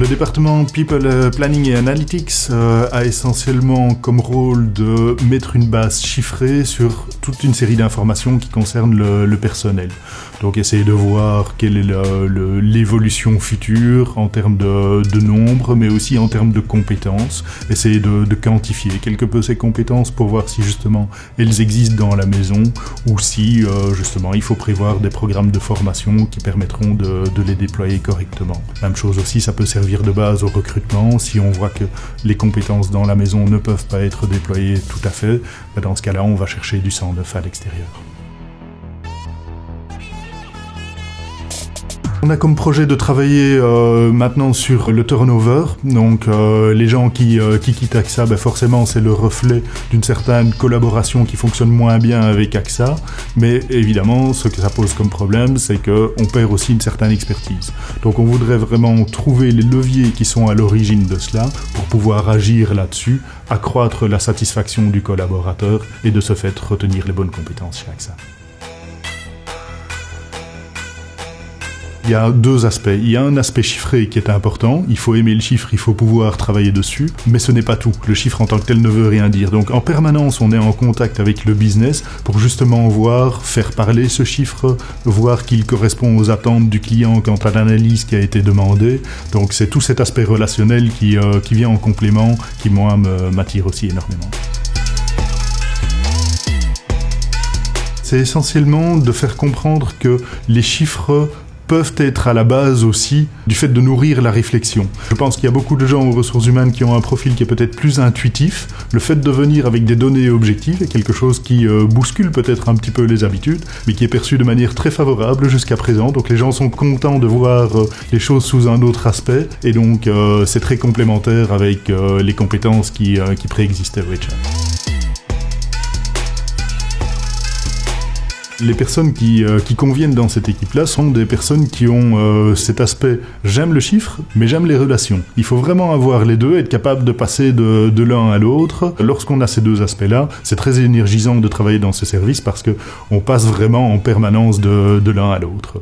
département People Planning et Analytics a essentiellement comme rôle de mettre une base chiffrée sur toute une série d'informations qui concernent le personnel. Donc essayer de voir quelle est l'évolution future en termes de nombre, mais aussi en termes de compétences. Essayer de quantifier quelque peu ces compétences pour voir si justement elles existent dans la maison ou si justement il faut prévoir des programmes de formation qui permettront de les déployer correctement. Même chose aussi, ça peut servir de base au recrutement. Si on voit que les compétences dans la maison ne peuvent pas être déployées tout à fait, dans ce cas-là, on va chercher du sang neuf à l'extérieur. On a comme projet de travailler maintenant sur le turnover, donc les gens qui quittent AXA, forcément c'est le reflet d'une certaine collaboration qui fonctionne moins bien avec AXA, mais évidemment ce que ça pose comme problème, c'est qu'on perd aussi une certaine expertise. Donc on voudrait vraiment trouver les leviers qui sont à l'origine de cela pour pouvoir agir là-dessus, accroître la satisfaction du collaborateur et de ce fait retenir les bonnes compétences chez AXA. Il y a deux aspects. Il y a un aspect chiffré qui est important. Il faut aimer le chiffre, il faut pouvoir travailler dessus. Mais ce n'est pas tout. Le chiffre en tant que tel ne veut rien dire. Donc en permanence, on est en contact avec le business pour justement faire parler ce chiffre, voir qu'il correspond aux attentes du client quant à l'analyse qui a été demandée. Donc c'est tout cet aspect relationnel qui vient en complément, qui moi m'attire aussi énormément. C'est essentiellement de faire comprendre que les chiffres peuvent être à la base aussi du fait de nourrir la réflexion. Je pense qu'il y a beaucoup de gens aux ressources humaines qui ont un profil qui est peut-être plus intuitif. Le fait de venir avec des données objectives est quelque chose qui bouscule peut-être un petit peu les habitudes, mais qui est perçu de manière très favorable jusqu'à présent. Donc les gens sont contents de voir les choses sous un autre aspect, et donc c'est très complémentaire avec les compétences qui préexistaient au HR. Les personnes qui conviennent dans cette équipe-là sont des personnes qui ont cet aspect « j'aime le chiffre, mais j'aime les relations ». Il faut vraiment avoir les deux, être capable de passer de l'un à l'autre. Lorsqu'on a ces deux aspects-là, c'est très énergisant de travailler dans ce service parce qu'on passe vraiment en permanence de l'un à l'autre.